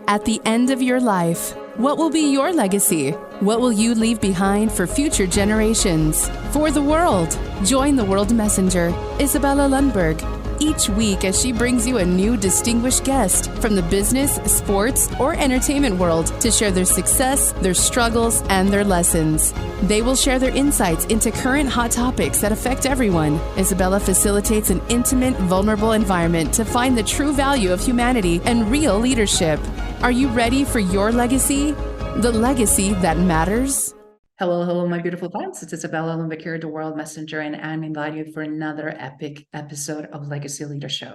At the end of your life, what will be your legacy? What will you leave behind for future generations? For the world, join the World Messenger, Izabela Lundberg, each week as she brings you a new distinguished guest from the business, sports, or entertainment world to share their success, their struggles, and their lessons. They will share their insights into current hot topics that affect everyone. Izabela facilitates an intimate, vulnerable environment to find the true value of humanity and real leadership. Are you ready for your legacy? The legacy that matters? Hello, my beautiful friends. It's Izabela Lundberg here, the World Messenger, and I'm inviting you for another epic episode of Legacy Leadership.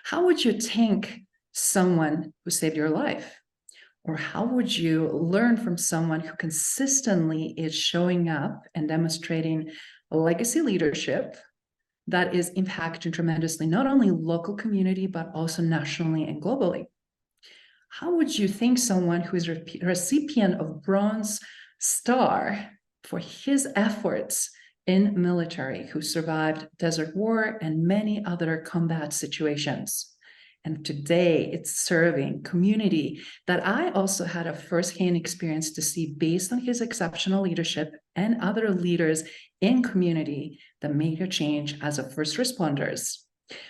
How would you thank someone who saved your life? Or how would you learn from someone who consistently is showing up and demonstrating legacy leadership that is impacting tremendously, not only local community, but also nationally and globally? How would you thank someone who is a recipient of Bronze Star for his efforts in military, who survived Desert War and many other combat situations? And today it's serving community that I also had a firsthand experience to see based on his exceptional leadership and other leaders in community that made a change as a first responders.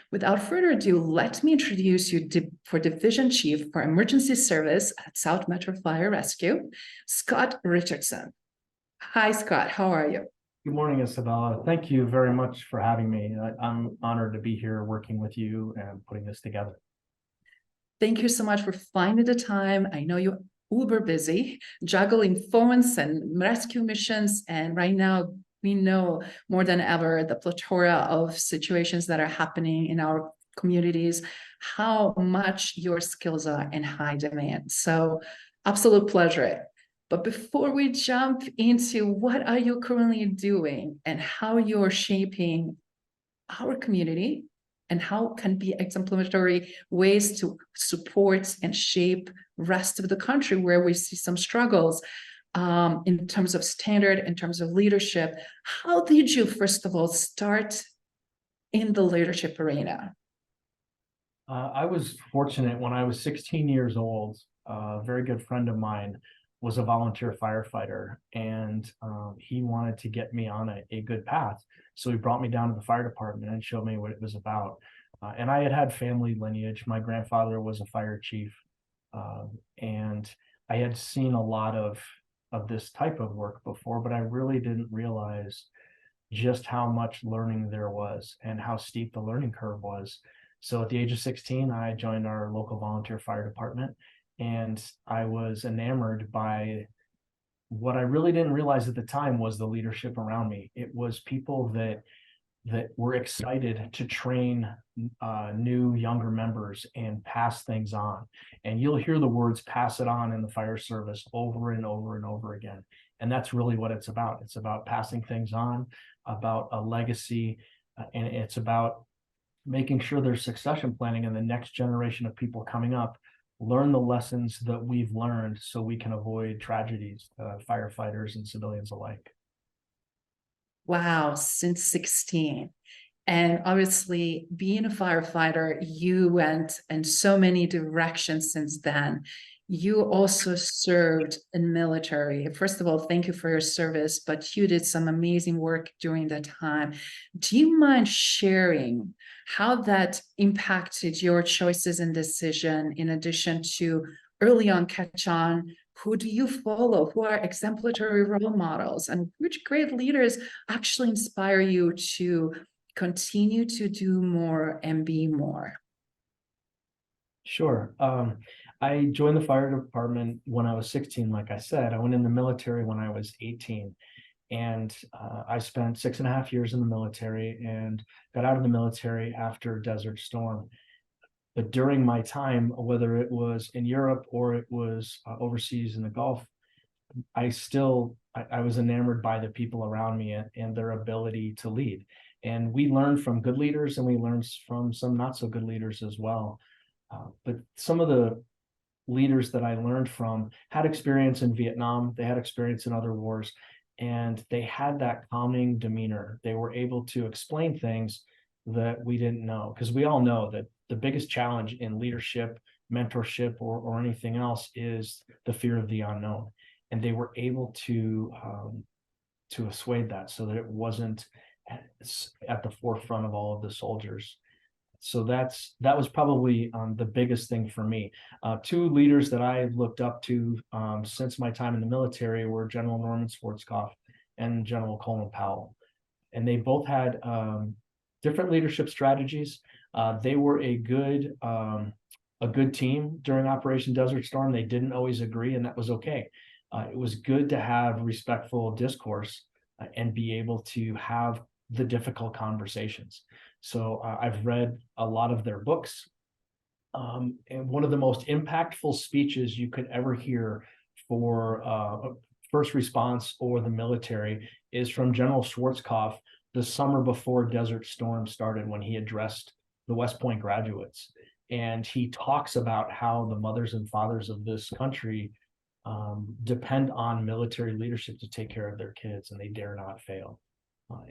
Without further ado, let me introduce you for Division Chief for Emergency Service at South Metro Fire Rescue, Scott Richardson. Hi, Scott. How are you? Good morning, Izabela. Thank you very much for having me. I'm honored to be here working with you and putting this together. Thank you so much for finding the time. I know you're uber busy, juggling phones and rescue missions, and right now we know more than ever the plethora of situations that are happening in our communities, how much your skills are in high demand. So absolute pleasure. But before we jump into what are you currently doing and how you're shaping our community and how can be exemplary ways to support and shape rest of the country where we see some struggles, in terms of standard, in terms of leadership. How did you, first of all, start in the leadership arena? I was fortunate when I was 16 years old. A very good friend of mine was a volunteer firefighter, and he wanted to get me on a good path. So he brought me down to the fire department and showed me what it was about. And I had family lineage. My grandfather was a fire chief, and I had seen a lot of this type of work before, but I really didn't realize just how much learning there was and how steep the learning curve was. So at the age of 16, I joined our local volunteer fire department, and I was enamored by what I really didn't realize at the time was the leadership around me. It was people that were excited to train new younger members and pass things on. And you'll hear the words pass it on in the fire service over and over and over again. And that's really what it's about. It's about passing things on, about a legacy, and it's about making sure there's succession planning and the next generation of people coming up learn the lessons that we've learned so we can avoid tragedies, firefighters and civilians alike. Wow, since 16. And obviously, being a firefighter, you went in so many directions since then. You also served in military. First of all, thank you for your service, but you did some amazing work during that time. Do you mind sharing how that impacted your choices and decision, in addition to early on catch on? Who do you follow? Who are exemplary role models? And which great leaders actually inspire you to continue to do more and be more? Sure. I joined the fire department when I was 16, like I said. I went in the military when I was 18. And I spent 6.5 years in the military and got out of the military after Desert Storm. But during my time, whether it was in Europe or it was overseas in the Gulf, I was enamored by the people around me and their ability to lead. And we learned from good leaders and we learned from some not so good leaders as well. But some of the leaders that I learned from had experience in Vietnam, they had experience in other wars, and they had that calming demeanor. They were able to explain things that we didn't know, because we all know that the biggest challenge in leadership mentorship or anything else is the fear of the unknown. And they were able to assuage that so that it wasn't at the forefront of all of the soldiers. So that was probably the biggest thing for me. Two leaders that I looked up to since my time in the military were General Norman Schwarzkopf and General Colin Powell. And they both had different leadership strategies. They were a good team during Operation Desert Storm. They didn't always agree, and that was okay. It was good to have respectful discourse and be able to have the difficult conversations. So I've read a lot of their books. And one of the most impactful speeches you could ever hear for first response or the military is from General Schwarzkopf the summer before Desert Storm started, when he addressed the West Point graduates. And he talks about how the mothers and fathers of this country depend on military leadership to take care of their kids, and they dare not fail.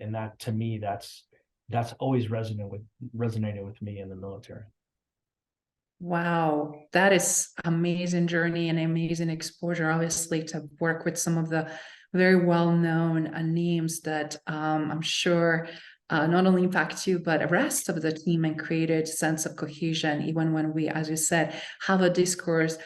And that, to me, that's always resonated with me in the military. Wow, that is amazing journey and amazing exposure, obviously, to work with some of the very well-known names that I'm sure not only impact you, but the rest of the team, and created sense of cohesion, even when we, as you said, have a discourse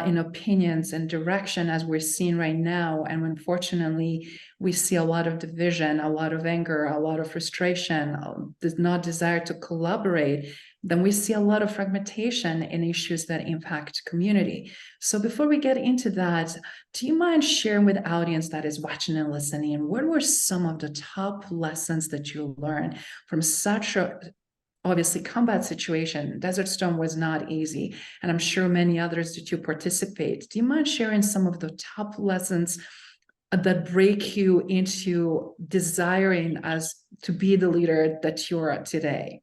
in opinions and direction, as we're seeing right now. And unfortunately, we see a lot of division, a lot of anger, a lot of frustration, does not desire to collaborate. Then we see a lot of fragmentation in issues that impact community. So before we get into that, do you mind sharing with the audience that is watching and listening, what were some of the top lessons that you learned from such a obviously combat situation? Desert Storm was not easy, and I'm sure many others that you participate. Do you mind sharing some of the top lessons that break you into desiring as to be the leader that you are today?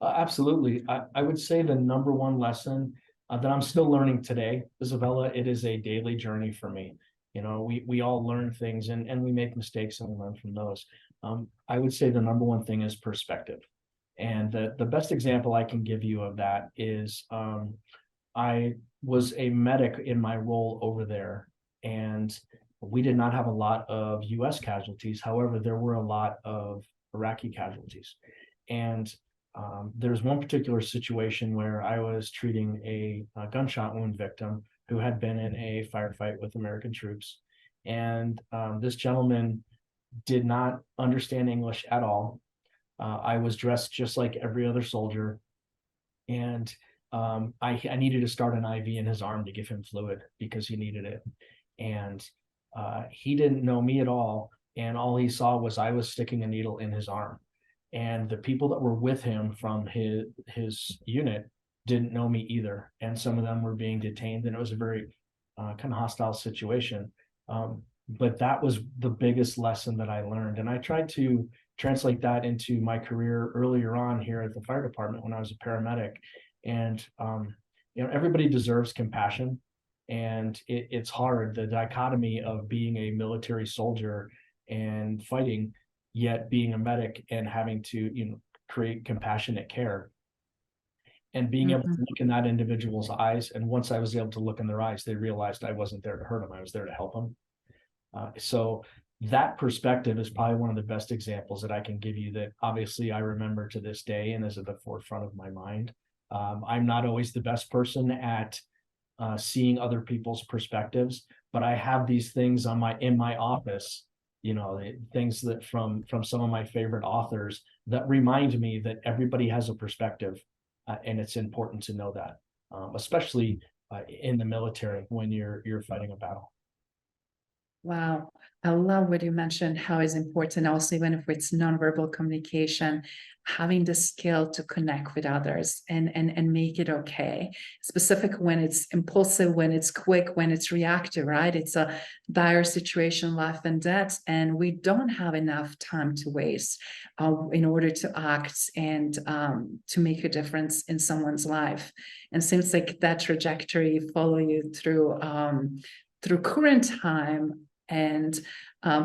Absolutely. I would say the number one lesson that I'm still learning today, Izabela, it is a daily journey for me. You know, we all learn things and we make mistakes and we learn from those. I would say the number one thing is perspective. And the best example I can give you of that is I was a medic in my role over there, and we did not have a lot of US casualties. However, there were a lot of Iraqi casualties. And there's one particular situation where I was treating a gunshot wound victim who had been in a firefight with American troops. And this gentleman did not understand English at all. I was dressed just like every other soldier. And I needed to start an IV in his arm to give him fluid because he needed it. And he didn't know me at all. And all he saw was I was sticking a needle in his arm. And the people that were with him from his unit didn't know me either. And some of them were being detained, and it was a very kind of hostile situation. But that was the biggest lesson that I learned. And I tried to translate that into my career earlier on here at the fire department when I was a paramedic. And, everybody deserves compassion. And it's hard, the dichotomy of being a military soldier and fighting, yet being a medic and having to, create compassionate care and being able to look in that individual's eyes. And once I was able to look in their eyes, they realized I wasn't there to hurt them. I was there to help them. So that perspective is probably one of the best examples that I can give you that obviously I remember to this day and is at the forefront of my mind. I'm not always the best person at seeing other people's perspectives, but I have these things in my office, things that from some of my favorite authors that remind me that everybody has a perspective, and it's important to know that, especially in the military when you're fighting a battle. Wow. I love what you mentioned, how it's important also, even if it's nonverbal communication, having the skill to connect with others and make it okay. Specific when it's impulsive, when it's quick, when it's reactive, right? It's a dire situation, life and death, and we don't have enough time to waste in order to act and to make a difference in someone's life. And seems like that trajectory follow you through current time. And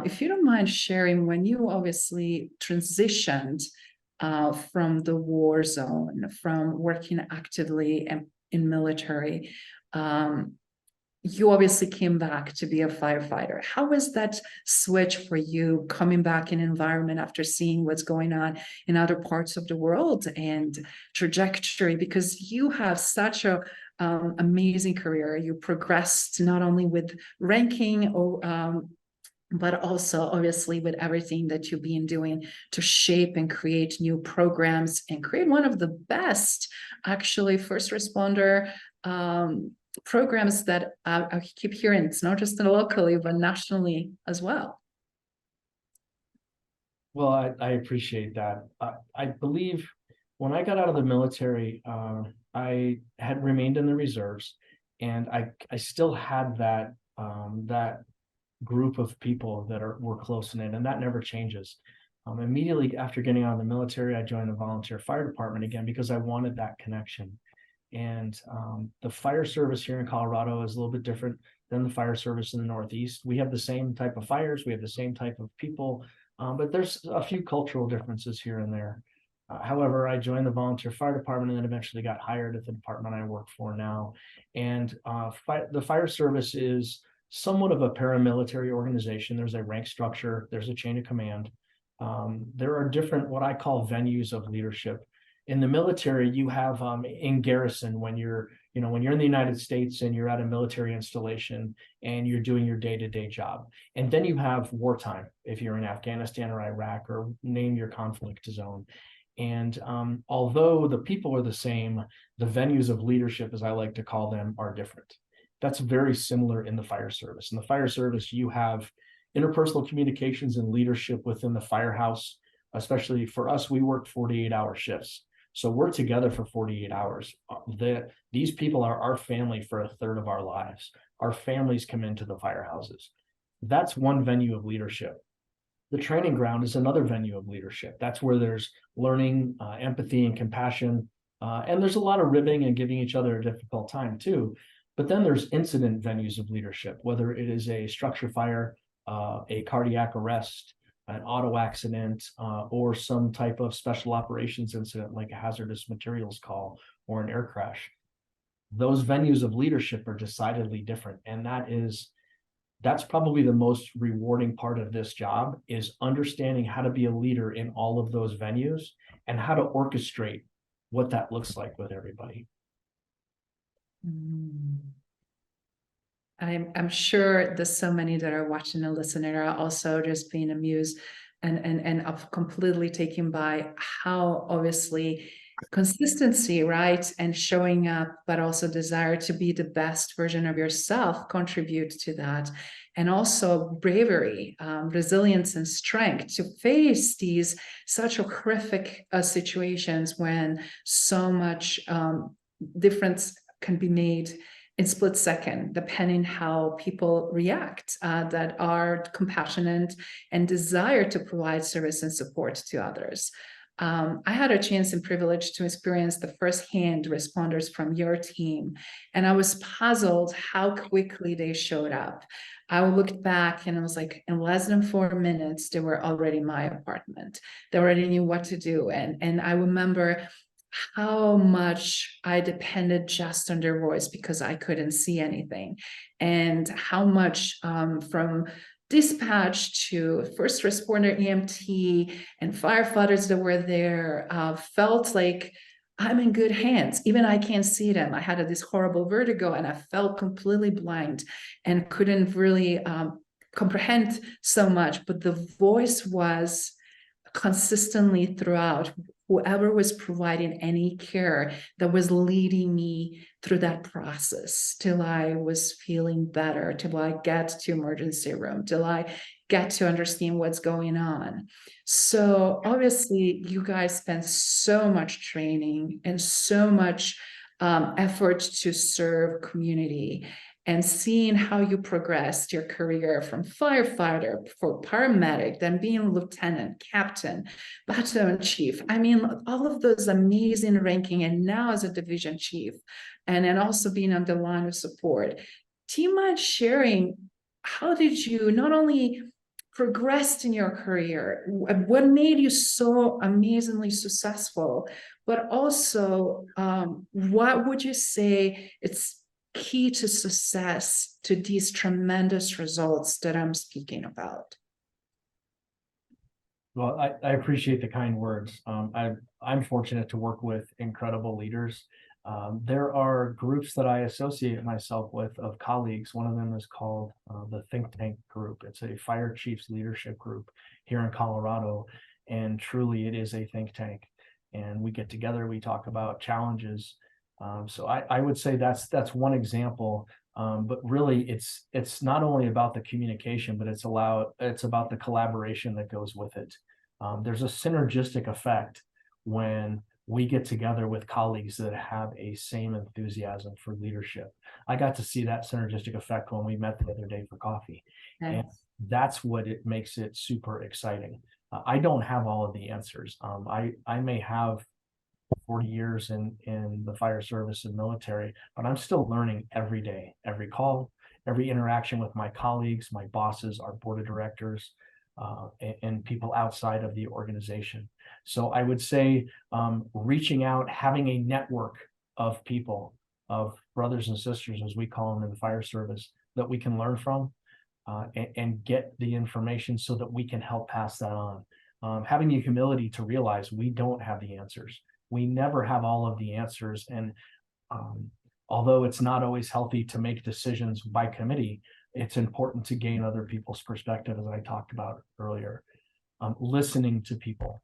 if you don't mind sharing, when you obviously transitioned from the war zone, from working actively and in military. You obviously came back to be a firefighter. How was that switch for you coming back in environment after seeing what's going on in other parts of the world and trajectory? Because you have such a amazing career. You progressed not only with ranking or but also obviously with everything that you've been doing to shape and create new programs and create one of the best actually first responder programs that I keep hearing. It's not just locally, but nationally as well. Well, I appreciate that. I believe when I got out of the military, I had remained in the reserves, and I still had that that group of people that were close knit, and that never changes. Immediately after getting out of the military, I joined the volunteer fire department again because I wanted that connection. And the fire service here in Colorado is a little bit different than the fire service in the Northeast. We have the same type of fires, we have the same type of people, but there's a few cultural differences here and there. However, I joined the volunteer fire department and then eventually got hired at the department I work for now. And the fire service is somewhat of a paramilitary organization. There's a rank structure, there's a chain of command. There are different, what I call venues of leadership. In the military, you have in garrison, when you're in the United States and you're at a military installation and you're doing your day-to-day job. And then you have wartime, if you're in Afghanistan or Iraq, or name your conflict zone. And although the people are the same, the venues of leadership, as I like to call them, are different. That's very similar in the fire service. In the fire service, you have interpersonal communications and leadership within the firehouse. Especially for us, we work 48-hour shifts. So we're together for 48 hours. These people are our family for a third of our lives. Our families come into the firehouses. That's one venue of leadership. The training ground is another venue of leadership. That's where there's learning, empathy, and compassion. And there's a lot of ribbing and giving each other a difficult time too. But then there's incident venues of leadership, whether it is a structure fire, a cardiac arrest, an auto accident, or some type of special operations incident like a hazardous materials call or an air crash. Those venues of leadership are decidedly different. And that's probably the most rewarding part of this job, is understanding how to be a leader in all of those venues and how to orchestrate what that looks like with everybody. I'm sure there's so many that are watching and listening are also just being amused and completely taken by how obviously consistency, right, and showing up, but also desire to be the best version of yourself contribute to that. And also bravery, resilience, and strength to face these such horrific situations when so much difference can be made in split second, depending how people react, that are compassionate and desire to provide service and support to others. I had a chance and privilege to experience the firsthand responders from your team, and I was puzzled how quickly they showed up. I looked back and I was like, in less than 4 minutes, they were already in my apartment. They already knew what to do. And I remember how much I depended just on their voice because I couldn't see anything, and how much from dispatch to first responder, EMT, and firefighters that were there felt like I'm in good hands. Even I can't see them. I had this horrible vertigo and I felt completely blind and couldn't really comprehend so much, but the voice was consistently throughout. Whoever was providing any care that was leading me through that process till I was feeling better, till I get to emergency room, till I get to understand what's going on. So obviously you guys spent so much training and so much effort to serve community. And seeing how you progressed your career from firefighter for paramedic, then being lieutenant, captain, battalion chief. I mean, all of those amazing ranking, and now as a division chief, and then also being on the line of support. Do you mind sharing, how did you not only progressed in your career, what made you so amazingly successful, but also what would you say it's key to success, to these tremendous results that I'm speaking about? Well, I appreciate the kind words. I'm fortunate to work with incredible leaders. There are groups that I associate myself with of colleagues. One of them is called the Think Tank Group. It's a fire chiefs leadership group here in Colorado. And truly, it is a think tank. And we get together, we talk about challenges. So I would say that's one example. But really, it's not only about the communication, but it's about the collaboration that goes with it. There's a synergistic effect when we get together with colleagues that have a same enthusiasm for leadership. I got to see that synergistic effect when we met the other day for coffee. Yes. And that's what it makes it super exciting. I don't have all of the answers. I may have 40 years in the fire service and military, but I'm still learning every day, every call, every interaction with my colleagues, my bosses, our board of directors, and people outside of the organization. So I would say reaching out, having a network of people, of brothers and sisters, as we call them in the fire service, that we can learn from and get the information so that we can help pass that on. Having the humility to realize we don't have the answers. We never have all of the answers. And although it's not always healthy to make decisions by committee, it's important to gain other people's perspective, as I talked about earlier. Listening to people.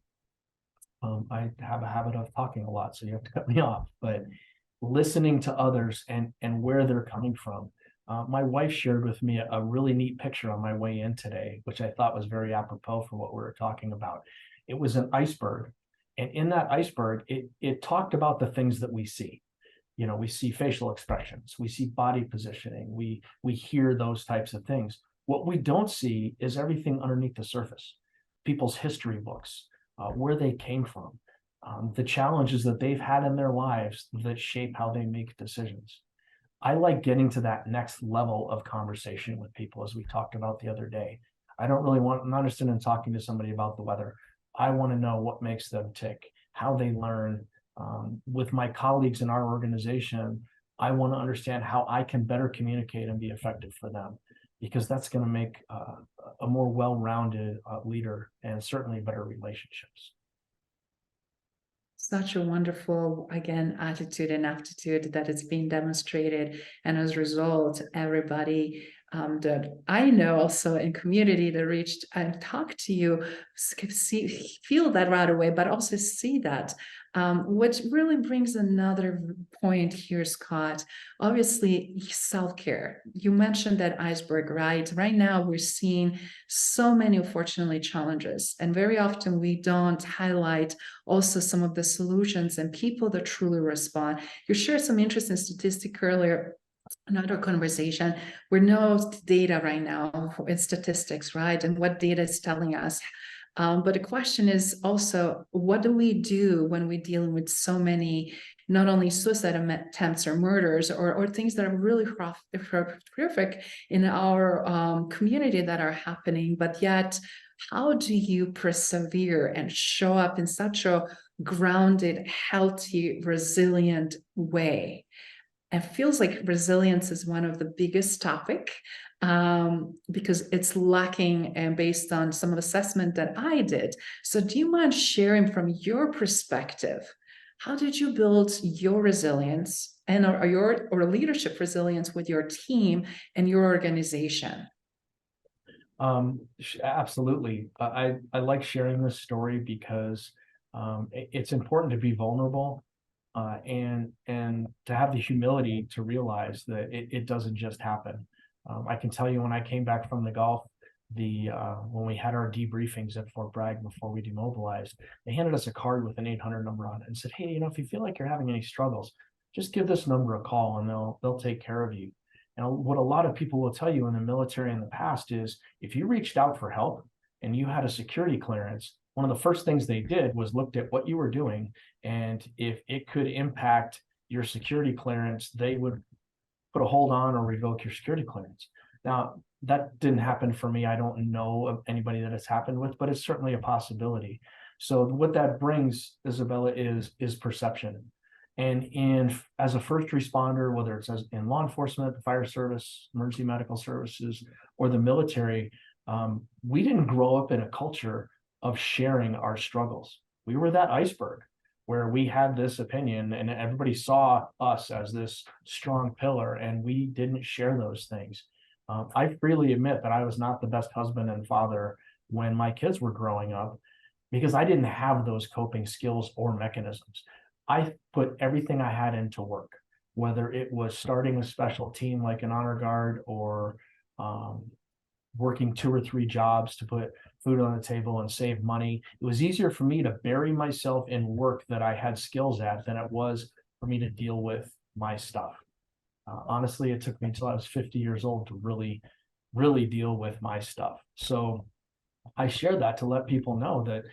I have a habit of talking a lot, so you have to cut me off, but listening to others and where they're coming from. My wife shared with me a really neat picture on my way in today, which I thought was very apropos for what we were talking about. It was an iceberg. And in that iceberg, it talked about the things that we see. You know, we see facial expressions, we see body positioning, we hear those types of things. What we don't see is everything underneath the surface, people's history books, where they came from, the challenges that they've had in their lives that shape how they make decisions. I like getting to that next level of conversation with people, as we talked about the other day. I'm not interested in talking to somebody about the weather. I want to know what makes them tick, how they learn. With my colleagues in our organization, I want to understand how I can better communicate and be effective for them, because that's going to make a more well-rounded leader and certainly better relationships. Such a wonderful, again, attitude and aptitude that is being demonstrated. And as a result, everybody that I know also in community that reached and talked to you, feel that right away, but also see that. Which really brings another point here, Scott. Obviously, self-care. You mentioned that iceberg, right? Right now, we're seeing so many, unfortunately, challenges. And very often we don't highlight also some of the solutions and people that truly respond. You shared some interesting statistic earlier. Another conversation. We know data right now in statistics, right? And what data is telling us. But the question is also, what do we do when we're dealing with so many, not only suicide attempts or murders or things that are really horrific in our community that are happening, but yet how do you persevere and show up in such a grounded, healthy, resilient way? It feels like resilience is one of the biggest topic because it's lacking and based on some assessment that I did. So do you mind sharing from your perspective, how did you build your resilience and or leadership resilience with your team and your organization? Absolutely. I like sharing this story because it's important to be vulnerable. And to have the humility to realize that it doesn't just happen. I can tell you, when I came back from the Gulf, when we had our debriefings at Fort Bragg before we demobilized, they handed us a card with an 800 number on it and said, "Hey, if you feel like you're having any struggles, just give this number a call and they'll take care of you." And what a lot of people will tell you in the military in the past is, if you reached out for help and you had a security clearance, one of the first things they did was looked at what you were doing, and if it could impact your security clearance, they would put a hold on or revoke your security clearance. Now, that didn't happen for me. I don't know of anybody that it's happened with, but it's certainly a possibility. So what that brings, Izabela, is perception. And as a first responder, whether it's in law enforcement, the fire service, emergency medical services, or the military, we didn't grow up in a culture of sharing our struggles. We were that iceberg where we had this opinion and everybody saw us as this strong pillar, and we didn't share those things. I freely admit that I was not the best husband and father when my kids were growing up, because I didn't have those coping skills or mechanisms. I put everything I had into work, whether it was starting a special team like an honor guard, or working 2 or 3 jobs to put food on the table and save money. It was easier for me to bury myself in work that I had skills at than it was for me to deal with my stuff. Honestly, it took me until I was 50 years old to really, really deal with my stuff. So I share that to let people know that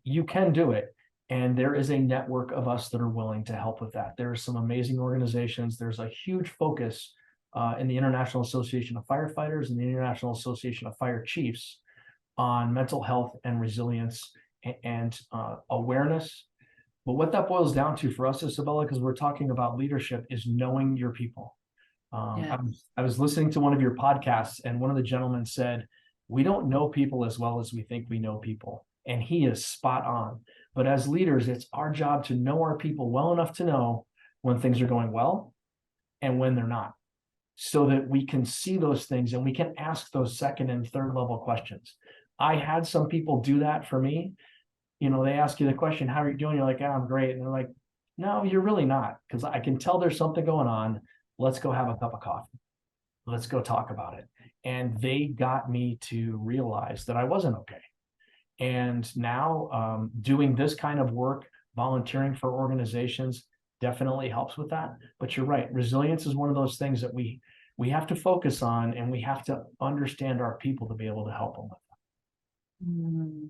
you can do it. And there is a network of us that are willing to help with that. There are some amazing organizations. There's a huge focus in the International Association of Firefighters and the International Association of Fire Chiefs on mental health and resilience and awareness. But what that boils down to for us, Izabela, because we're talking about leadership, is knowing your people. I was listening to one of your podcasts, and one of the gentlemen said, we don't know people as well as we think we know people. And he is spot on. But as leaders, it's our job to know our people well enough to know when things are going well and when they're not, so that we can see those things and we can ask those second and third level questions. I had some people do that for me. You know, they ask you the question, how are you doing? You're like, I'm great. And they're like, no, you're really not, because I can tell there's something going on. Let's go have a cup of coffee. Let's go talk about it. And they got me to realize that I wasn't okay. And now doing this kind of work, volunteering for organizations, definitely helps with that. But you're right, resilience is one of those things that we have to focus on, and we have to understand our people to be able to help them with that.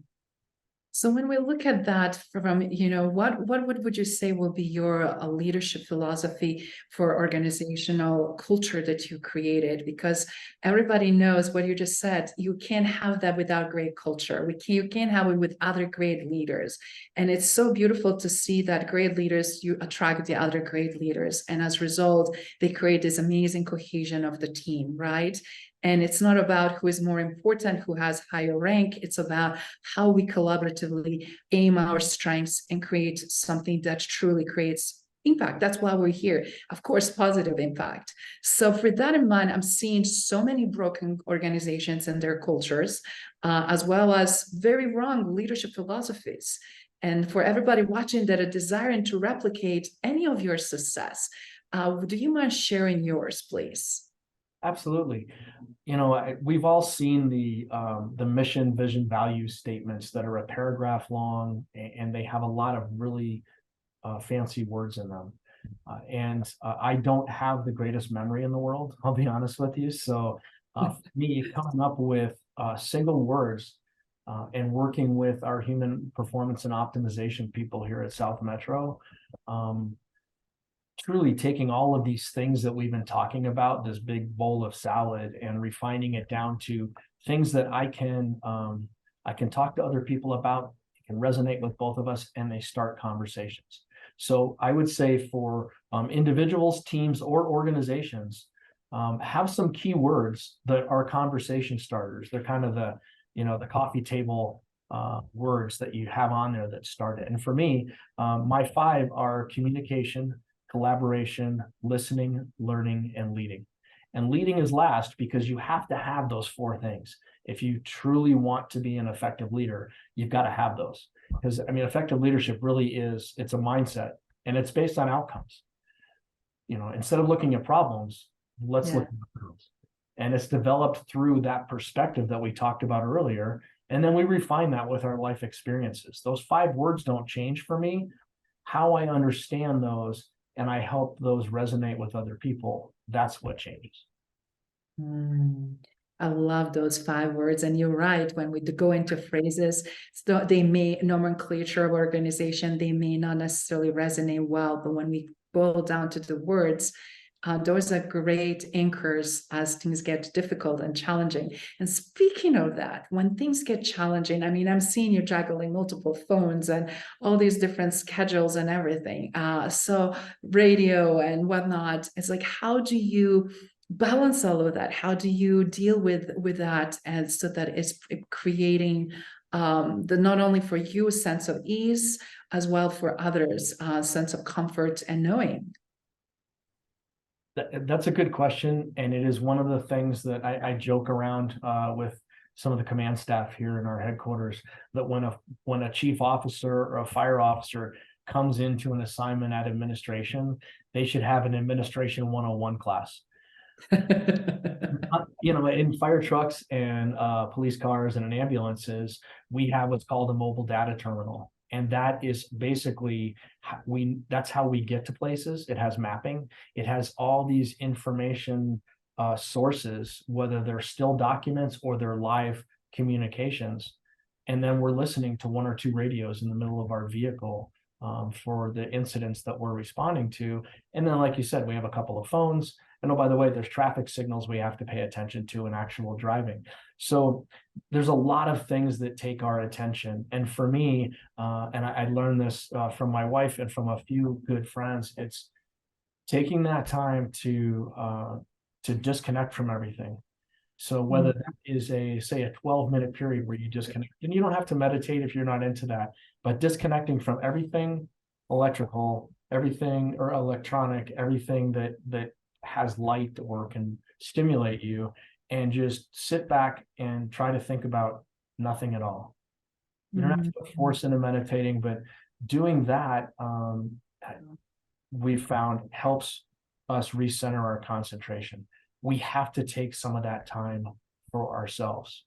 So when we look at that from, what would you say will be your leadership philosophy for organizational culture that you created? Because everybody knows what you just said. You can't have that without great culture. You can't have it with other great leaders. And it's so beautiful to see that great leaders, you attract the other great leaders. And as a result, they create this amazing cohesion of the team, right? And it's not about who is more important, who has higher rank. It's about how we collaboratively aim our strengths and create something that truly creates impact. That's why we're here. Of course, positive impact. So for that in mind, I'm seeing so many broken organizations and their cultures, as well as very wrong leadership philosophies. And for everybody watching that are desiring to replicate any of your success, do you mind sharing yours, please? Absolutely. We've all seen the mission, vision, value statements that are a paragraph long, and they have a lot of really fancy words in them. I don't have the greatest memory in the world, I'll be honest with you. So me coming up with single words and working with our human performance and optimization people here at South Metro, truly taking all of these things that we've been talking about, this big bowl of salad, and refining it down to things that I can talk to other people about, can resonate with both of us, and they start conversations. So I would say for individuals, teams, or organizations, have some key words that are conversation starters. They're kind of the coffee table words that you have on there that start it. And for me, my 5 are communication, collaboration, listening, learning, and leading. And leading is last, because you have to have those 4 things. If you truly want to be an effective leader, you've got to have those. Because effective leadership really it's a mindset, and it's based on outcomes. Instead of looking at problems, let's look at outcomes. And it's developed through that perspective that we talked about earlier. And then we refine that with our life experiences. Those 5 words don't change for me. How I understand those and I help those resonate with other people, that's what changes. I love those 5 words. And you're right, when we go into phrases, so they may, nomenclature of organization, they may not necessarily resonate well, but when we boil down to the words, Those are great anchors as things get difficult and challenging. And speaking of that, when things get challenging, I mean, I'm seeing you juggling multiple phones and all these different schedules and everything. So radio and whatnot, it's like, how do you balance all of that? How do you deal with that, and so that it's creating the not only for you a sense of ease, as well for others a sense of comfort and knowing? That's a good question, and it is one of the things that I joke around with some of the command staff here in our headquarters, that when a chief officer or a fire officer comes into an assignment at administration, they should have an administration 101 class. In fire trucks and police cars and in ambulances, we have what's called a mobile data terminal. And that is basically, that's how we get to places. It has mapping. It has all these information sources, whether they're still documents or they're live communications. And then we're listening to one or two radios in the middle of our vehicle for the incidents that we're responding to. And then, like you said, we have a couple of phones. And oh, by the way, there's traffic signals we have to pay attention to in actual driving. So there's a lot of things that take our attention. And for me, and I learned this from my wife and from a few good friends, it's taking that time to disconnect from everything. So whether that is say a 12-minute period where you disconnect, and you don't have to meditate if you're not into that, but disconnecting from everything electrical, everything or electronic, everything that has light or can stimulate you, and just sit back and try to think about nothing at all. You don't have to force into meditating, but doing that, we found helps us recenter our concentration. We have to take some of that time for ourselves.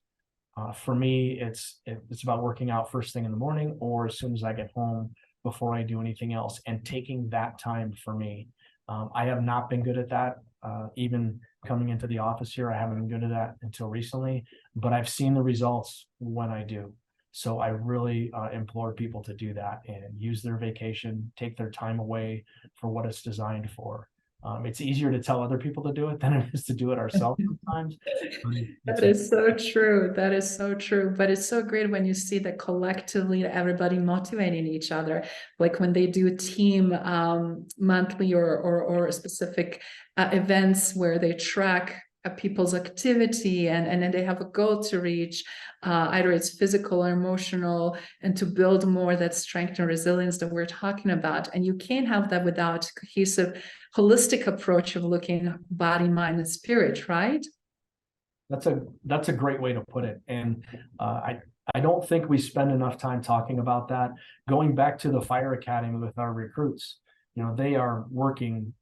For me, it's about working out first thing in the morning or as soon as I get home before I do anything else, and taking that time for me. I have not been good at that. Even coming into the office here, I haven't been good at that until recently, but I've seen the results when I do. So I really implore people to do that and use their vacation, take their time away for what it's designed for. It's easier to tell other people to do it than it is to do it ourselves sometimes. That is so true. That is so true. But it's so great when you see that collectively everybody motivating each other, like when they do team monthly or specific events where they track people's activity and then they have a goal to reach, either it's physical or emotional, and to build more that strength and resilience that we're talking about. And you can't have that without cohesive, holistic approach of looking body, mind, and spirit, right? That's a great way to put it. And I don't think we spend enough time talking about that. Going back to the fire academy with our recruits, they are working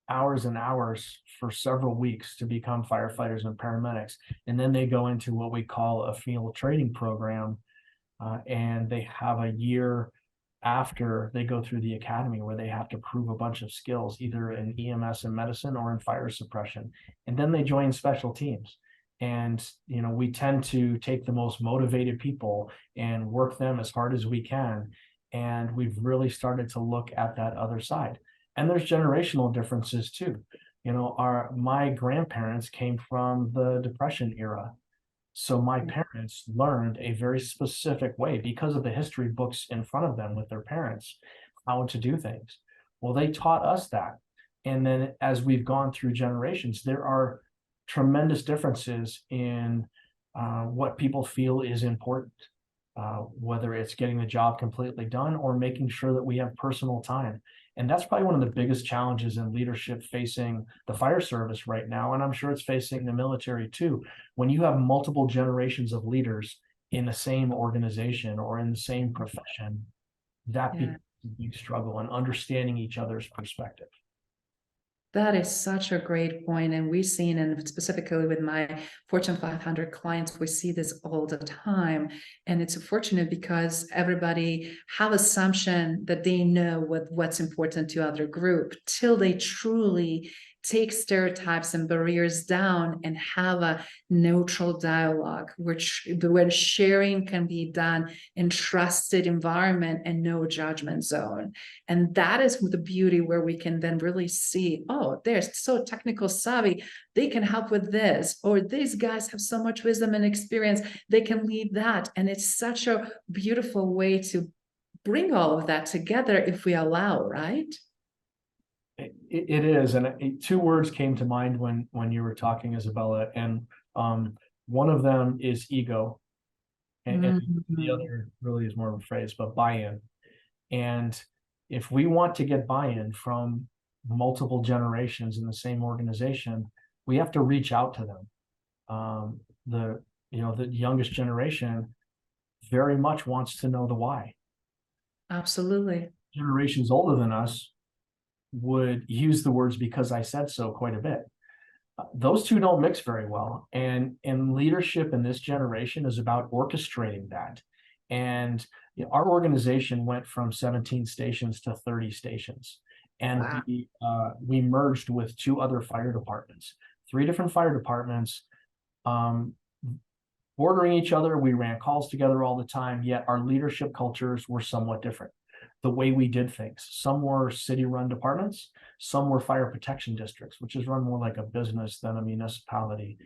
hours and hours for several weeks to become firefighters and paramedics. And then they go into what we call a field training program. And they have a year after they go through the academy where they have to prove a bunch of skills, either in EMS and medicine or in fire suppression. And then they join special teams. And, we tend to take the most motivated people and work them as hard as we can. And we've really started to look at that other side. And there's generational differences too. My grandparents came from the Depression era. So my parents learned a very specific way, because of the history books in front of them with their parents, how to do things. Well, they taught us that. And then as we've gone through generations, there are tremendous differences in what people feel is important, whether it's getting the job completely done or making sure that we have personal time. And that's probably one of the biggest challenges in leadership facing the fire service right now. And I'm sure it's facing the military too. When you have multiple generations of leaders in the same organization or in the same profession, that becomes a big struggle, and understanding each other's perspective. That is such a great point. And we've seen, and specifically with my Fortune 500 clients, we see this all the time. And it's unfortunate because everybody have assumption that they know what's important to other group till they truly take stereotypes and barriers down and have a neutral dialogue, which when sharing can be done in trusted environment and no judgment zone. And that is the beauty, where we can then really see, oh, they're so technical savvy, they can help with this, or these guys have so much wisdom and experience, they can lead that. And it's such a beautiful way to bring all of that together if we allow, right? It is, and two words came to mind when you were talking, Izabela, and one of them is ego, and the other really is more of a phrase, but buy-in. And if we want to get buy-in from multiple generations in the same organization, we have to reach out to them. The youngest generation very much wants to know the why. Absolutely. Generations older than us would use the words "because I said so" quite a bit. Those two don't mix very well, and leadership in this generation is about orchestrating that. And our organization went from 17 stations to 30 stations, and wow. we merged with 2 other fire departments, 3 different fire departments, bordering each other. We ran calls together all the time, yet our leadership cultures were somewhat different. The way we did things. Some were city-run departments, some were fire protection districts, which is run more like a business than a municipality.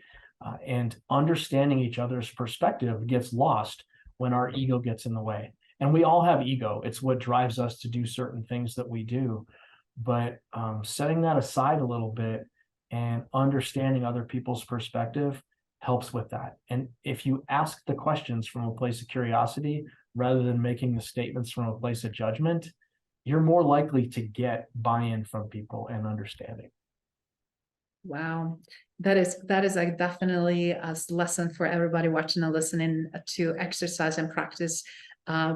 And understanding each other's perspective gets lost when our ego gets in the way. And we all have ego. It's what drives us to do certain things that we do. But setting that aside a little bit and understanding other people's perspective helps with that. And if you ask the questions from a place of curiosity, rather than making the statements from a place of judgment, you're more likely to get buy-in from people and understanding. Wow. That is definitely a lesson for everybody watching and listening to exercise and practice,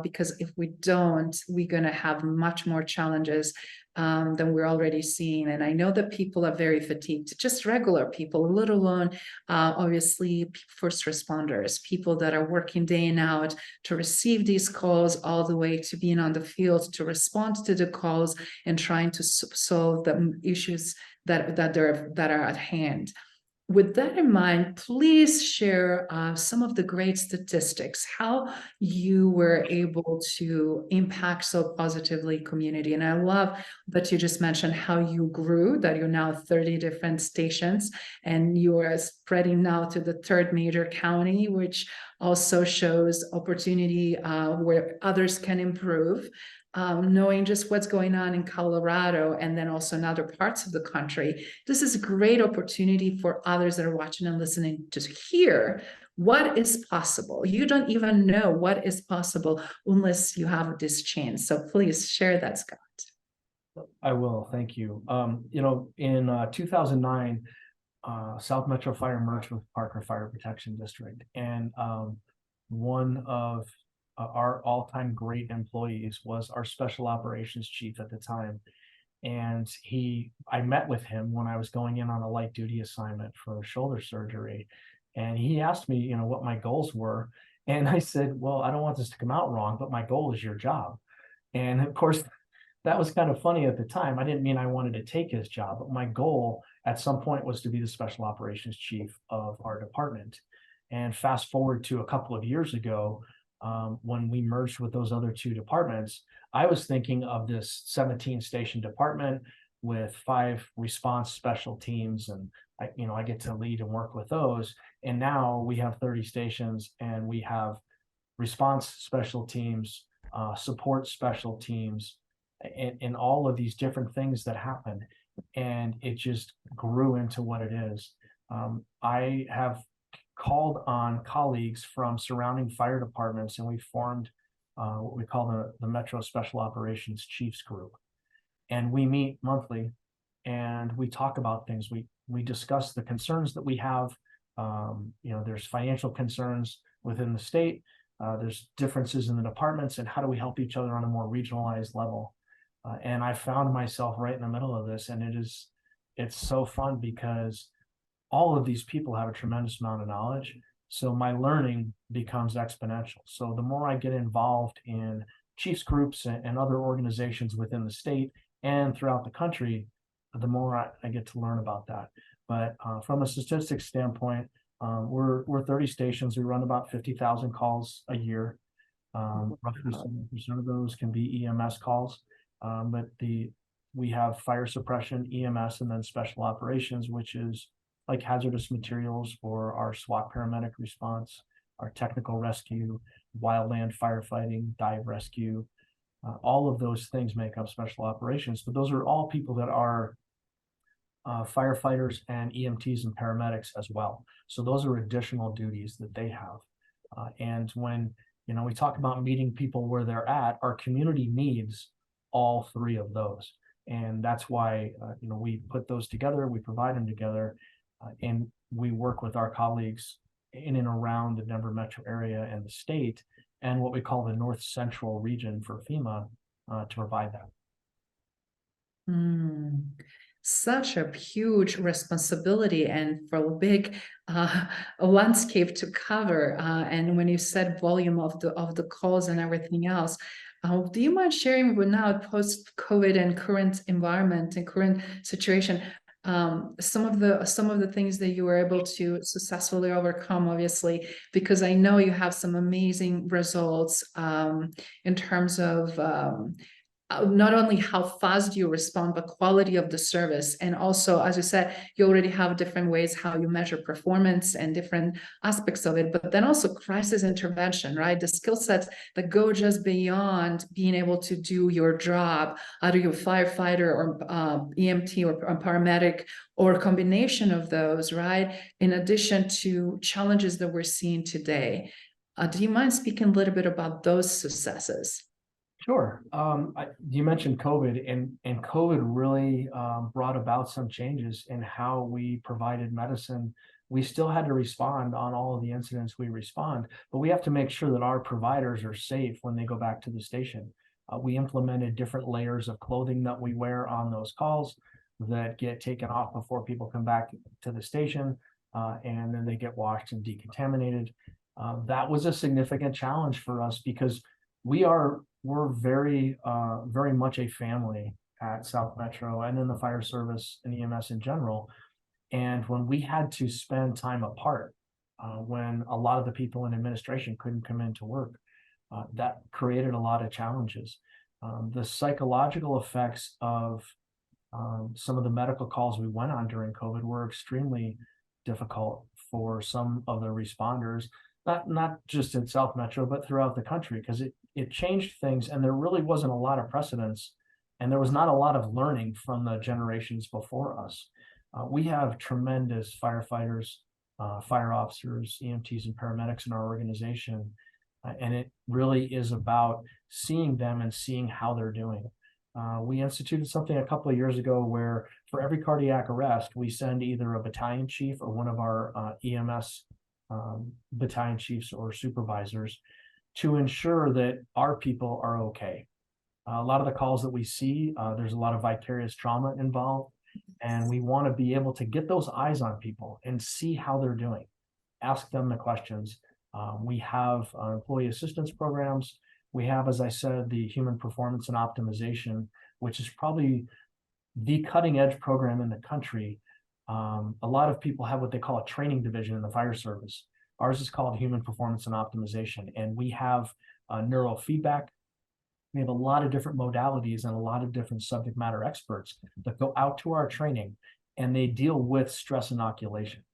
because if we don't, we're going to have much more challenges than we're already seeing. And I know that people are very fatigued, just regular people, let alone obviously first responders, people that are working day and out to receive these calls, all the way to being on the field to respond to the calls and trying to solve the issues that are at hand. With that in mind, please share some of the great statistics, how you were able to impact so positively community. And I love that you just mentioned how you grew, that you're now 30 different stations, and you are spreading now to the 3rd major county, which also shows opportunity where others can improve. Knowing just what's going on in Colorado and then also in other parts of the country. This is a great opportunity for others that are watching and listening to hear what is possible. You don't even know what is possible unless you have this chance. So please share that, Scott. I will. Thank you. In 2009, South Metro Fire merged with Parker Fire Protection District, and one of our all-time great employees was our special operations chief at the time. And I met with him when I was going in on a light duty assignment for shoulder surgery. And he asked me, what my goals were. And I said, well, I don't want this to come out wrong, but my goal is your job. And of course, that was kind of funny at the time. I didn't mean I wanted to take his job, but my goal at some point was to be the special operations chief of our department. And fast forward to a couple of years ago, when we merged with those other 2 departments, I was thinking of this 17 station department with 5 response special teams, and I get to lead and work with those. And now we have 30 stations, and we have response special teams, support special teams, and all of these different things that happen. And it just grew into what it is. I have called on colleagues from surrounding fire departments, and we formed what we call the Metro Special Operations Chiefs Group. And we meet monthly, and we talk about things. We discuss the concerns that we have. There's financial concerns within the state. There's differences in the departments, and how do we help each other on a more regionalized level? And I found myself right in the middle of this, and it's so fun because all of these people have a tremendous amount of knowledge. So my learning becomes exponential. So the more I get involved in chiefs groups and other organizations within the state and throughout the country, the more I get to learn about that. But from a statistics standpoint, we're 30 stations. We run about 50,000 calls a year. Roughly 70% of those can be EMS calls. But we have fire suppression, EMS, and then special operations, which is like hazardous materials or our SWAT paramedic response, our technical rescue, wildland firefighting, dive rescue. All of those things make up special operations, but those are all people that are firefighters and EMTs and paramedics as well. So those are additional duties that they have. And when we talk about meeting people where they're at, our community needs all three of those. And that's why we put those together, we provide them together, and we work with our colleagues in and around the Denver metro area and the state, and what we call the North Central region for FEMA to provide that. Such a huge responsibility and for a big landscape to cover. And when you said volume of the calls and everything else, do you mind sharing with now post-COVID and current environment and current situation, some of the things that you were able to successfully overcome, obviously, because I know you have some amazing results in terms of not only how fast you respond, but quality of the service. And also, as you said, you already have different ways how you measure performance and different aspects of it, but then also crisis intervention, right? The skill sets that go just beyond being able to do your job, either you're a firefighter or EMT or a paramedic, or a combination of those, right? In addition to challenges that we're seeing today. Do you mind speaking a little bit about those successes? Sure. You mentioned COVID, and COVID really brought about some changes in how we provided medicine. We still had to respond on all of the incidents we respond, but we have to make sure that our providers are safe when they go back to the station. We implemented different layers of clothing that we wear on those calls that get taken off before people come back to the station, and then they get washed and decontaminated. That was a significant challenge for us because we're very much a family at South Metro and in the fire service and EMS in general. And when we had to spend time apart, when a lot of the people in administration couldn't come into work, that created a lot of challenges. The psychological effects of some of the medical calls we went on during COVID were extremely difficult for some of the responders, not just in South Metro, but throughout the country, because it changed things, and there really wasn't a lot of precedence, and there was not a lot of learning from the generations before us. We have tremendous firefighters, fire officers, EMTs, and paramedics in our organization, and it really is about seeing them and seeing how they're doing. We instituted something a couple of years ago where for every cardiac arrest, we send either a battalion chief or one of our EMS battalion chiefs or supervisors to ensure that our people are okay. A lot of the calls that we see, there's a lot of vicarious trauma involved, and we want to be able to get those eyes on people and see how they're doing. Ask them the questions. We have employee assistance programs. We have, as I said, the human performance and optimization, which is probably the cutting edge program in the country. A lot of people have what they call a training division in the fire service. Ours is called human performance and optimization, and we have neurofeedback. We have a lot of different modalities and a lot of different subject matter experts that go out to our training, and they deal with stress inoculation.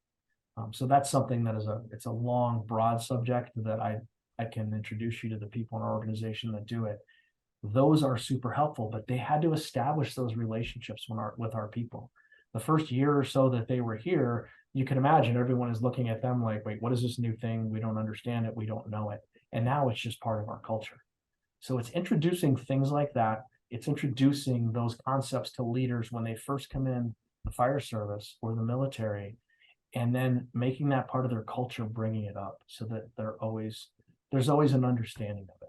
So that's something that it's a long, broad subject that I can introduce you to the people in our organization that do it. Those are super helpful, but they had to establish those relationships with our people. The first year or so that they were here, you can imagine everyone is looking at them like, wait, what is this new thing? We don't understand it. We don't know it. And now it's just part of our culture. So it's introducing things like that. It's introducing those concepts to leaders when they first come in the fire service or the military, and then making that part of their culture, bringing it up so that there's always an understanding of it.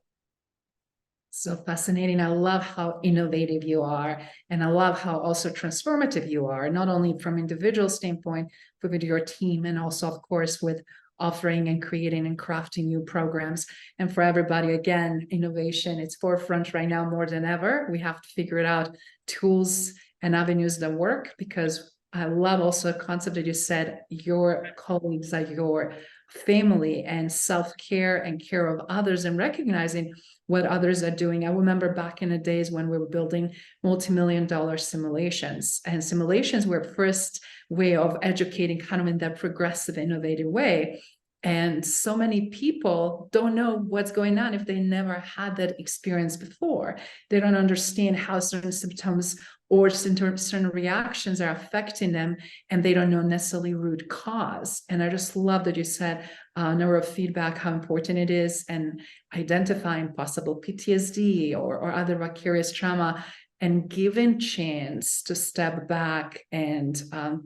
So fascinating. I love how innovative you are, and I love how also transformative you are, not only from individual standpoint, but with your team, and also, of course, with offering and creating and crafting new programs. And for everybody, again, innovation, it's forefront right now more than ever. We have to figure it out, tools and avenues that work, because I love also a concept that you said, your colleagues are your family, and self-care and care of others and recognizing what others are doing. I remember back in the days when we were building multi-million-dollar simulations, and simulations were first way of educating kind of in that progressive, innovative way. And so many people don't know what's going on if they never had that experience before. They don't understand how certain symptoms or certain reactions are affecting them, and they don't know necessarily root cause. And I just love that you said neurofeedback, how important it is, and identifying possible PTSD or other vicarious trauma, and given chance to step back and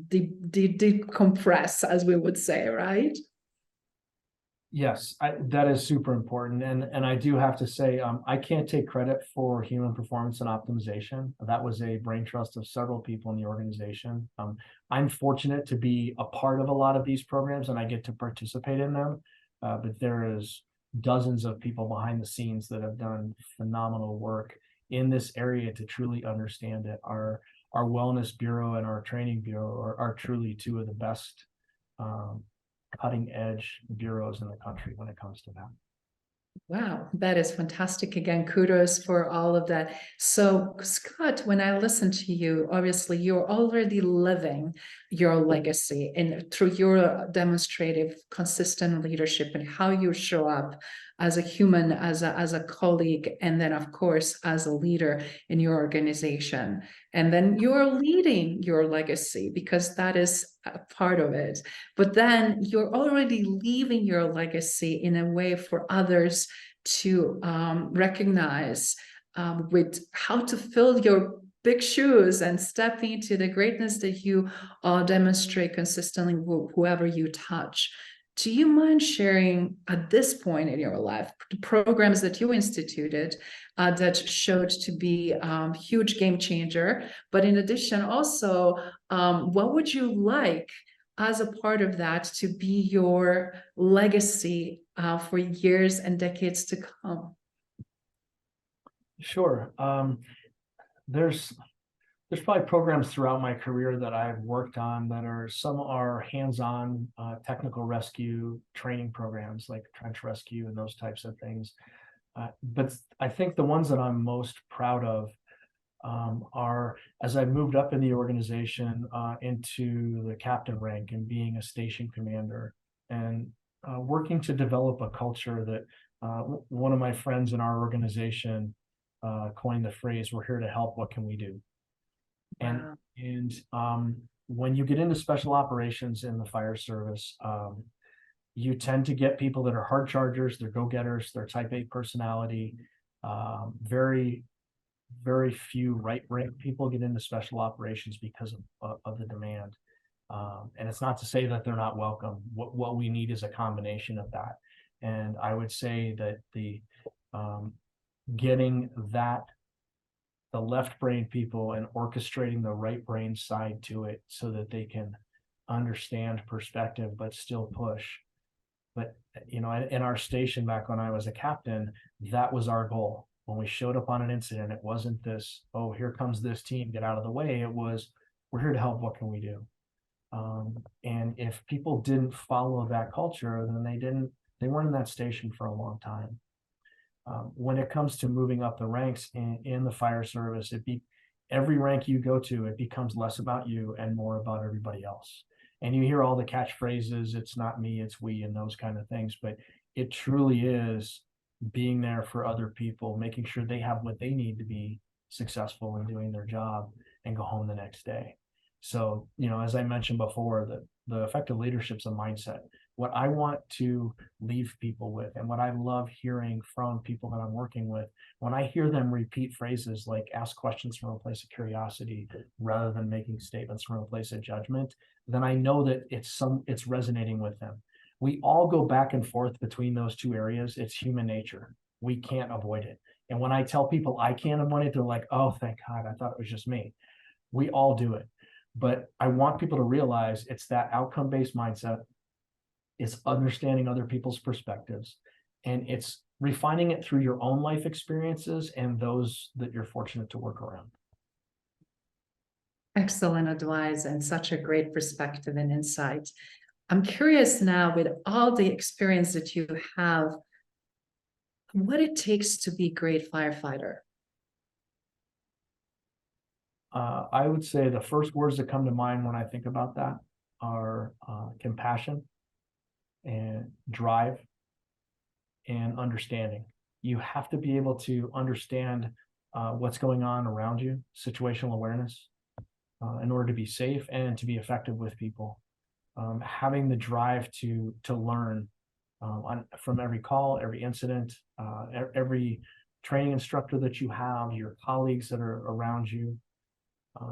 decompress, as we would say, right? Yes, that is super important. And I do have to say, I can't take credit for human performance and optimization. That was a brain trust of several people in the organization. I'm fortunate to be a part of a lot of these programs, and I get to participate in them. But there is dozens of people behind the scenes that have done phenomenal work in this area to truly understand it. Our wellness bureau and our training bureau are truly two of the best cutting edge bureaus in the country when it comes to that. Wow, that is fantastic. Again, kudos for all of that. So, Scott, when I listen to you, obviously you're already living your legacy, and through your demonstrative, consistent leadership and how you show up as a human, as a colleague, and then of course as a leader in your organization. And then you're leading your legacy, because that is a part of it. But then you're already leaving your legacy in a way for others to recognize with how to fill your big shoes and step into the greatness that you demonstrate consistently with whoever you touch. Do you mind sharing at this point in your life the programs that you instituted that showed to be a huge game changer? But in addition, also, what would you like as a part of that to be your legacy for years and decades to come? Sure. There's probably programs throughout my career that I've worked on that some are hands-on technical rescue training programs like trench rescue and those types of things. But I think the ones that I'm most proud of are, as I moved up in the organization into the captain rank and being a station commander, and working to develop a culture that one of my friends in our organization coined the phrase, "We're here to help, what can we do?" Wow. And when you get into special operations in the fire service, you tend to get people that are hard chargers, they're go-getters, they're type A personality. Very, very few right rank people get into special operations because of the demand. And it's not to say that they're not welcome. What we need is a combination of that. And I would say that the getting the left brain people and orchestrating the right brain side to it so that they can understand perspective but still push. But in our station back when I was a captain, that was our goal. When we showed up on an incident, it wasn't this, "Oh, here comes this team, get out of the way." It was, "We're here to help, what can we do?" And if people didn't follow that culture, then they weren't in that station for a long time. When it comes to moving up the ranks in the fire service, every rank you go to, it becomes less about you and more about everybody else. And you hear all the catchphrases, "It's not me, it's we," and those kind of things. But it truly is being there for other people, making sure they have what they need to be successful in doing their job and go home the next day. So, as I mentioned before, the effective leadership's a mindset. What I want to leave people with, and what I love hearing from people that I'm working with, when I hear them repeat phrases like "ask questions from a place of curiosity" rather than making statements from a place of judgment, then I know that it's resonating with them. We all go back and forth between those two areas. It's human nature. We can't avoid it. And when I tell people I can't avoid it, they're like, "Oh, thank God, I thought it was just me." We all do it. But I want people to realize it's that outcome-based mindset. It's understanding other people's perspectives, and it's refining it through your own life experiences and those that you're fortunate to work around. Excellent advice and such a great perspective and insight. I'm curious now, with all the experience that you have, what it takes to be a great firefighter. I would say the first words that come to mind when I think about that are compassion and drive and understanding. You have to be able to understand what's going on around you, situational awareness, in order to be safe and to be effective with people. Having the drive to learn from every call, every incident, every training instructor that you have, your colleagues that are around you,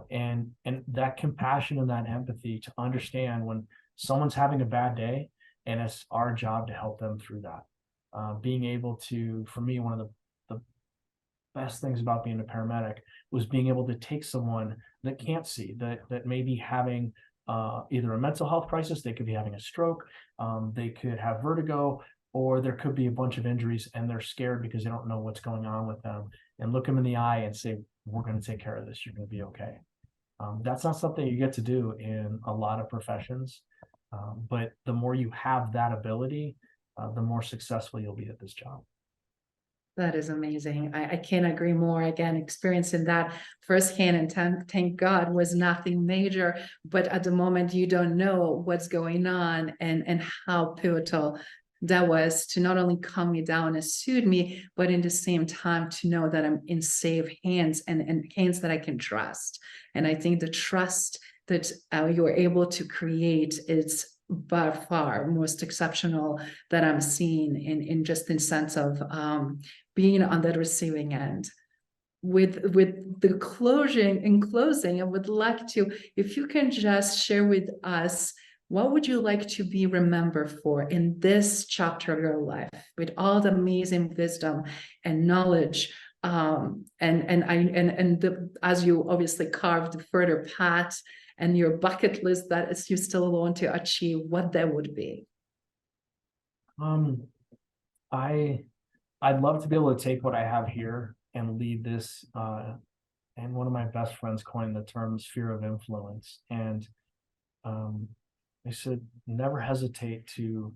and that compassion and that empathy to understand when someone's having a bad day, and it's our job to help them through that. Being able to, for me, one of the best things about being a paramedic was being able to take someone that can't see, that may be having either a mental health crisis, they could be having a stroke, they could have vertigo, or there could be a bunch of injuries and they're scared because they don't know what's going on with them, and look them in the eye and say, we're going to take care of this, you're going to be okay. That's not something you get to do in a lot of professions, but the more you have that ability, the more successful you'll be at this job. That is amazing. I can't agree more. Again, experiencing that firsthand, and thank God was nothing major, but at the moment you don't know what's going on, and how pivotal that was to not only calm me down and soothe me, but in the same time to know that I'm in safe hands, and hands that I can trust. And I think the trust that you're able to create is by far most exceptional that I'm seeing in just in sense of being on that receiving end. With the closing, I would like to, if you can just share with us, what would you like to be remembered for in this chapter of your life, with all the amazing wisdom and knowledge, as you obviously carved the further path and your bucket list that is you still want to achieve, what that would be? I'd love to be able to take what I have here and lead this. And one of my best friends coined the term sphere of influence. And they said, never hesitate to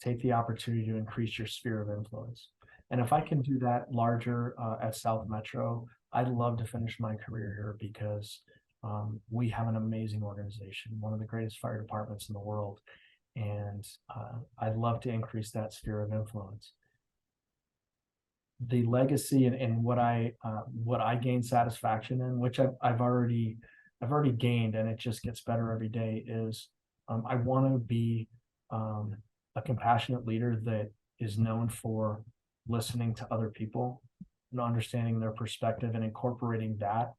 take the opportunity to increase your sphere of influence. And if I can do that larger at South Metro, I'd love to finish my career here, because we have an amazing organization, one of the greatest fire departments in the world. And I'd love to increase that sphere of influence. The legacy and what I gain satisfaction in, which I've already gained, and it just gets better every day, is I want to be a compassionate leader that is known for listening to other people and understanding their perspective and incorporating that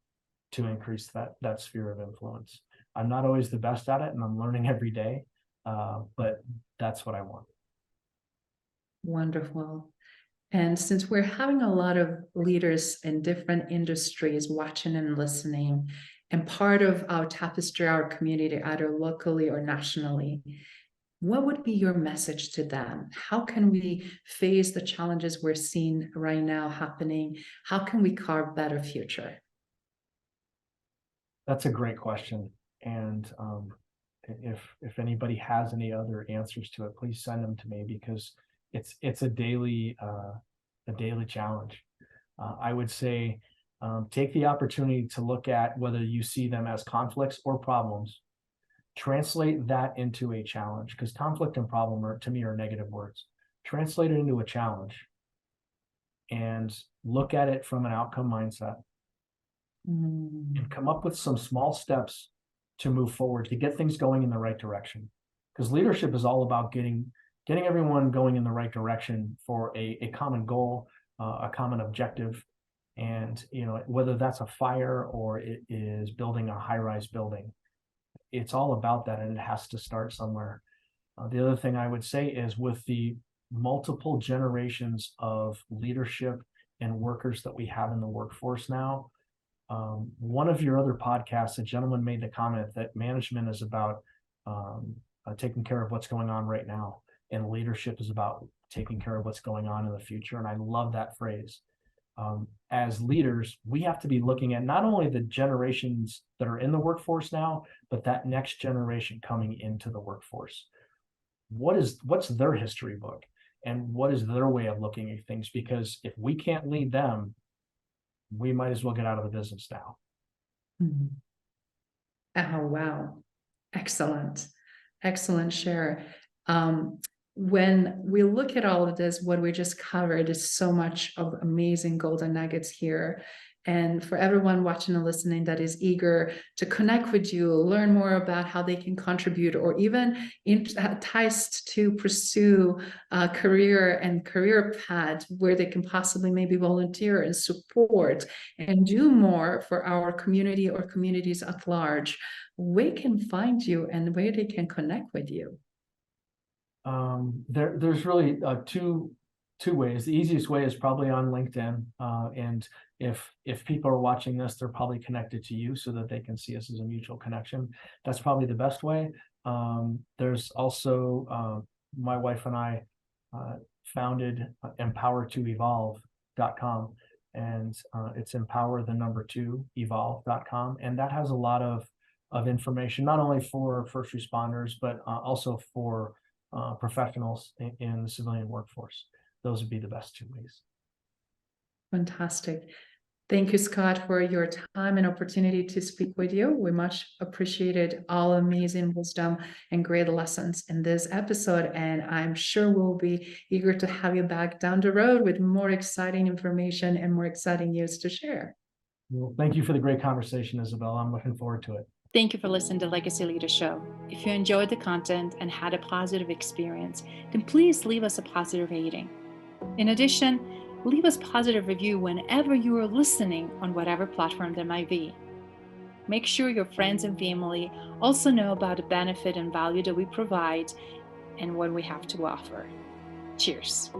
to increase that sphere of influence. I'm not always the best at it, and I'm learning every day, but that's what I want. Wonderful. And since we're having a lot of leaders in different industries watching and listening, and part of our tapestry, our community, either locally or nationally, what would be your message to them? How can we face the challenges we're seeing right now happening? How can we carve a better future? That's a great question. And if anybody has any other answers to it, please send them to me, because it's a daily challenge. I would say take the opportunity to look at whether you see them as conflicts or problems. Translate that into a challenge, because conflict and problem to me are negative words. Translate it into a challenge and look at it from an outcome mindset, and come up with some small steps to move forward, to get things going in the right direction. Because leadership is all about getting everyone going in the right direction for a common goal, a common objective. And whether that's a fire or it is building a high-rise building, it's all about that, and it has to start somewhere. The other thing I would say is, with the multiple generations of leadership and workers that we have in the workforce now, one of your other podcasts, a gentleman made the comment that management is about taking care of what's going on right now, and leadership is about taking care of what's going on in the future. And I love that phrase. as leaders, we have to be looking at not only the generations that are in the workforce now, but that next generation coming into the workforce. What's their history book, and what is their way of looking at things? Because if we can't lead them, we might as well get out of the business now. Mm-hmm. Oh, wow. Excellent. Excellent share. When we look at all of this, what we just covered is so much of amazing golden nuggets here. And for everyone watching and listening that is eager to connect with you, learn more about how they can contribute, or even enticed to pursue a career path where they can possibly maybe volunteer and support and do more for our community or communities at large, where can find you and where they can connect with you? There's really two ways. The easiest way is probably on LinkedIn, and if people are watching this, they're probably connected to you so that they can see us as a mutual connection. That's probably the best way. There's also my wife and I founded empower2evolve.com, and it's empower2evolve.com, and that has a lot of information, not only for first responders, but also for professionals in the civilian workforce. Those would be the best two ways. Fantastic. Thank you, Scott, for your time and opportunity to speak with you. We much appreciated all amazing wisdom and great lessons in this episode, and I'm sure we'll be eager to have you back down the road with more exciting information and more exciting news to share. Well, thank you for the great conversation, Izabela. I'm looking forward to it. Thank you for listening to Legacy Leader Show. If you enjoyed the content and had a positive experience, then please leave us a positive rating. In addition, leave us a positive review whenever you are listening on whatever platform there might be. Make sure your friends and family also know about the benefit and value that we provide and what we have to offer. Cheers.